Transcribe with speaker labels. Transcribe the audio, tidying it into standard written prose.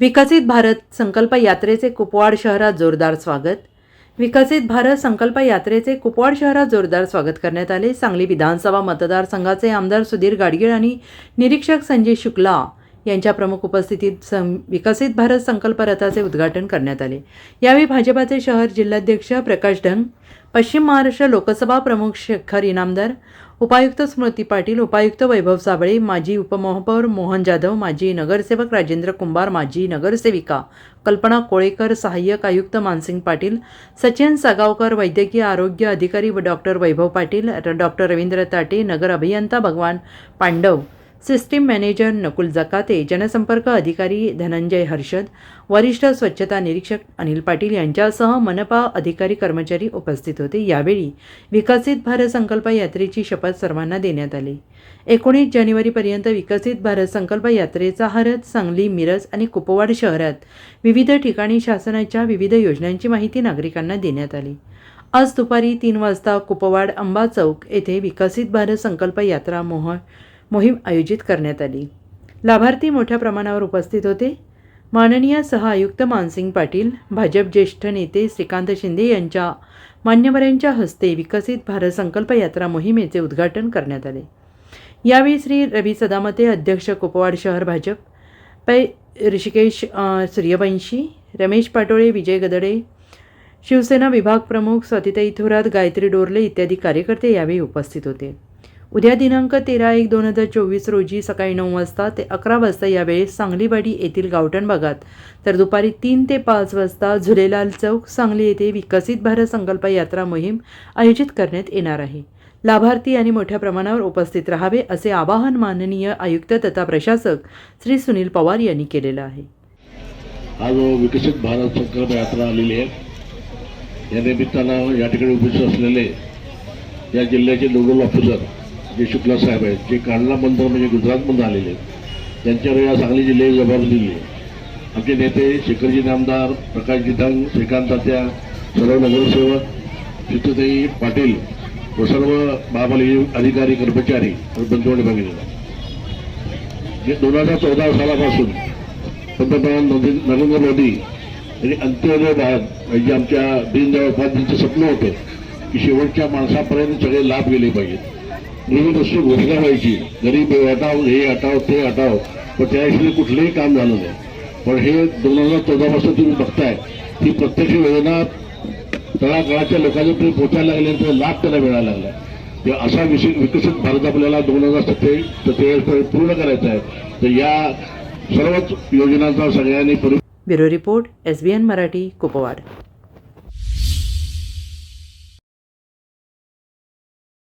Speaker 1: विकसित भारत संकल्प यात्रेचे कुपवाड शहरात जोरदार स्वागत. विकसित भारत संकल्प यात्रेचे कुपवाड शहरात जोरदार स्वागत करण्यात आले. सांगली विधानसभा मतदारसंघाचे आमदार सुधीर गाडगीळ आणि निरीक्षक संजय शुक्ला यांच्या प्रमुख उपस्थितीत विकसित भारत संकल्प रथाचे उद्घाटन करण्यात आले. यावेळी भाजपाचे शहर जिल्हाध्यक्ष प्रकाश ढंग, पश्चिम महाराष्ट्र लोकसभा प्रमुख शेखर इनामदार, उपायुक्त स्मृती पाटील, उपायुक्त वैभव साबळे, माजी उपमहापौर मोहन जाधव, माजी नगरसेवक राजेंद्र कुंभार, माजी नगरसेविका कल्पना कोळेकर, सहाय्यक आयुक्त मानसिंग पाटील, सचिन सगावकर, वैद्यकीय आरोग्य अधिकारी डॉक्टर वैभव पाटील, डॉक्टर रवींद्र ताटे, नगर अभियंता भगवान पांडव, सिस्टीम मॅनेजर नकुल जकाते, जनसंपर्क अधिकारी धनंजय हर्षद, वरिष्ठ स्वच्छता निरीक्षक अनिल पाटील यांच्यासह मनपा अधिकारी कर्मचारी उपस्थित होते. यावेळी विकसित भारत संकल्प यात्रेची शपथ सर्वांना देण्यात आली. 19 जानेवारीपर्यंत विकसित भारत संकल्प यात्रेचा हा रथ सांगली, मिरज आणि कुपवाड शहरात विविध ठिकाणी शासनाच्या विविध योजनांची माहिती नागरिकांना देण्यात आली. आज दुपारी 3 वाजता कुपवाड अंबा चौक येथे विकसित भारत संकल्प यात्रा मोहीम आयोजित करण्यात आली. लाभार्थी मोठ्या प्रमाणावर उपस्थित होते. माननीय सह आयुक्त मानसिंग पाटील, भाजप ज्येष्ठ नेते श्रीकांत शिंदे यांच्या मान्यवरांच्या हस्ते विकसित भारत संकल्प यात्रा मोहिमेचे उद्घाटन करण्यात आले. यावेळी श्री रवी सदामते, अध्यक्ष कुपवाड शहर भाजप, पै ऋषिकेश सूर्यवंशी, रमेश पाटोळे, विजय गदडे, शिवसेना विभाग प्रमुख स्वातिताई थोरात, गायत्री डोरले इत्यादी कार्यकर्ते यावेळी उपस्थित होते. उद्या दिनांक 13/1/2024 रोजी सकाळी 9 वाजता ते 11 वाजता यावेळेस सांगलीवाडी येथील गावठण भागात, तर दुपारी 3 ते 5 वाजता झुलेलाल चौक सांगली येथे विकसित भारत संकल्प यात्रा मोहीम आयोजित करण्यात येणार आहे. लाभार्थी आणि मोठ्या प्रमाणावर उपस्थित राहावे असे आवाहन माननीय आयुक्त तथा प्रशासक श्री सुनील पवार यांनी केलेलं आहे.
Speaker 2: आज विकसित भारत संकल्प यात्रा आलेली आहे. या निमित्तानं या ठिकाणी उपस्थित असलेले या जिल्ह्याचे नोडल ऑफिसर जे शुक्ला साहेब आहेत, जे कांडला बंदर म्हणजे गुजरातमधून आलेले आहेत, त्यांच्यावर या सांगली जिल्ह्याची जबाबदारी दिली आहे. आमचे नेते शेखरजी नामदार, प्रकाशजी ढंग, श्रीकांत तात्या, सर्व नगरसेवक, चित्रताई पाटील व सर्व महापालिके अधिकारी कर्मचारी बंधुवाडी बघितले. 2014 सालापासून पंतप्रधान नरेंद्र मोदी यांनी अंत्योदय भारत म्हणजे आमच्या दीनदयाळ उपाध्यायांचं स्वप्न होतं की शेवटच्या माणसापर्यंत सगळे लाभ गेले पाहिजेत. नवीन वस्तू घोषणा व्हायची, गरीब हटाव, हे हटाव, ते हटाव, पण त्याशिवाय कुठलंही काम झालं नाही. पण हे 2014 पासून तुम्ही बघताय ही प्रत्यक्ष योजना तळागाळाच्या लोकांपर्यंत पोहोचायला लागल्यानंतर लाभ त्याला मिळायला लागला. तेव्हा असा विकसित भारत आपल्याला 2027 पूर्ण करायचा आहे. तर या सर्वच योजनांचा सगळ्यांनी
Speaker 1: bureau report, SBN Marathi, Kupwad.